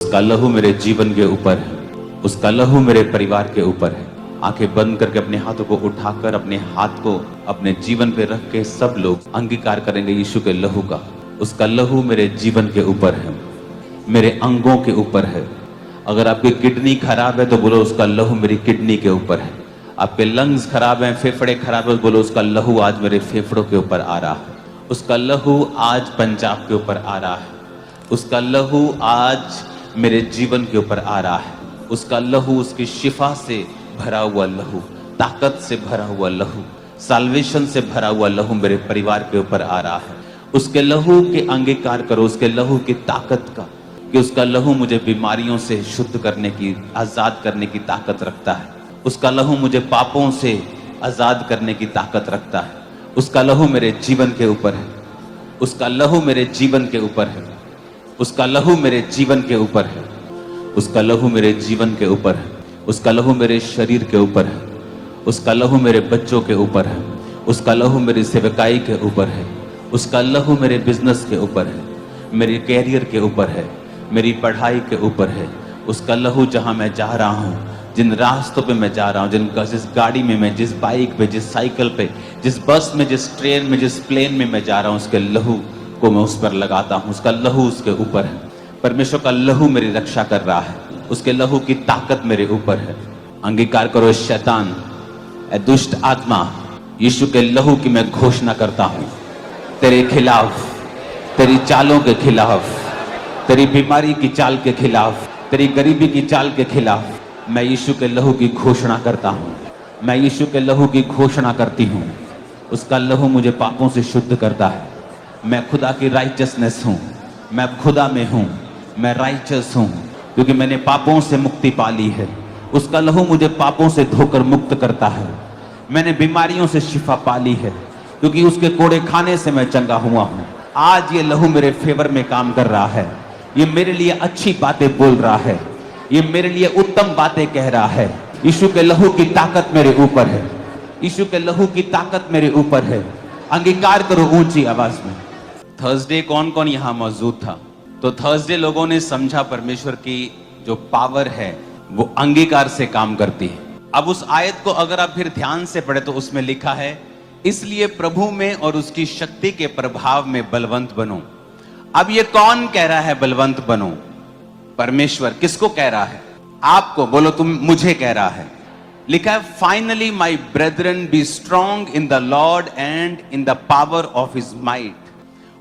उसका लहू मेरे जीवन के ऊपर है, उसका लहू मेरे परिवार के ऊपर है। आंखें बंद करके अपने हाथों को उठाकर अपने हाथ को अपने जीवन पे रख के सब लोग अंगीकार करेंगे यीशु के लहू का। उसका लहू मेरे जीवन के ऊपर है, मेरे अंगों के ऊपर है। अगर आपकी किडनी खराब है तो बोलो उसका लहू मेरी किडनी के ऊपर है। आपके लंग्स खराब हैं, फेफड़े खराब है तो बोलो उसका लहू आज मेरे फेफड़ों के ऊपर आ रहा है। उसका लहू आज पंजाब के ऊपर आ रहा है। उसका लहू आज मेरे जीवन के ऊपर आ रहा है। उसका लहू, उसकी शिफा से भरा हुआ लहू, ताकत से भरा हुआ लहू, साल्वेशन से भरा हुआ लहू मेरे परिवार के ऊपर आ रहा है। उसके लहू के अंगीकार करो, उसके लहू की ताकत का, कि उसका लहू मुझे बीमारियों से शुद्ध करने की, आजाद करने की ताकत रखता है। उसका लहू मुझे पापों से आजाद करने की ताकत रखता है। उसका लहू मेरे जीवन के ऊपर है। उसका लहू मेरे जीवन के ऊपर है। उसका लहू मेरे जीवन के ऊपर है। उसका लहू मेरे जीवन के ऊपर है। उसका लहू मेरे शरीर के ऊपर है। उसका लहू मेरे बच्चों के ऊपर है। उसका लहू मेरी सेवकाई के ऊपर है। उसका लहू मेरे बिजनेस के ऊपर है, मेरे कैरियर के ऊपर है, मेरी पढ़ाई के ऊपर है। उसका लहू जहां मैं जा रहा हूं, जिन रास्तों पे मैं जा रहा हूं, जिस गाड़ी में मैं, जिस बाइक पे, जिस साइकिल पे, जिस बस में, जिस ट्रेन में, जिस प्लेन में मैं जा रहा हूं, उसके लहू को मैं उस पर लगाता हूं। उसका लहू उसके ऊपर है। परमेश्वर का लहू मेरी रक्षा कर रहा है। उसके लहू की ताकत मेरे ऊपर है। अंगीकार करो शैतान, ए दुष्ट आत्मा, यीशु के लहू की मैं घोषणा करता हूं तेरे खिलाफ, तेरी चालों के खिलाफ, तेरी बीमारी की चाल के खिलाफ, तेरी गरीबी की चाल के खिलाफ मैं यीशु के लहू की घोषणा करता हूं। मैं यीशु के लहू की घोषणा करती हूं। उसका लहू मुझे पापों से शुद्ध करता है। मैं खुदा की राइचसनेस हूं। मैं खुदा में हूं। मैं राइचस हूं क्योंकि मैंने पापों से मुक्ति पा ली है। उसका लहू मुझे पापों से धोकर मुक्त करता है। मैंने बीमारियों से शिफा पा ली है क्योंकि उसके कोड़े खाने से मैं चंगा हुआ हूं। आज ये लहू मेरे फेवर में काम कर रहा है। ये मेरे लिए अच्छी बातें बोल रहा है। ये मेरे लिए उत्तम बातें कह रहा है। यीशु के लहू की ताकत मेरे ऊपर है। यीशु के लहू की ताकत मेरे ऊपर है। अंगीकार करो ऊंची आवाज में। थर्सडे कौन कौन यहां मौजूद था? तो थर्सडे लोगों ने समझा परमेश्वर की जो पावर है वो अंगीकार से काम करती है। अब उस आयत को अगर आप फिर ध्यान से पढ़े तो उसमें लिखा है, इसलिए प्रभु में और उसकी शक्ति के प्रभाव में बलवंत बनो। अब ये कौन कह रहा है बलवंत बनो? परमेश्वर। किसको कह रहा है? आपको। बोलो तुम, मुझे कह रहा है। लिखा है, finally my brethren be strong in the Lord and in the power of his might.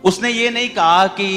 उसने ये नहीं कहा कि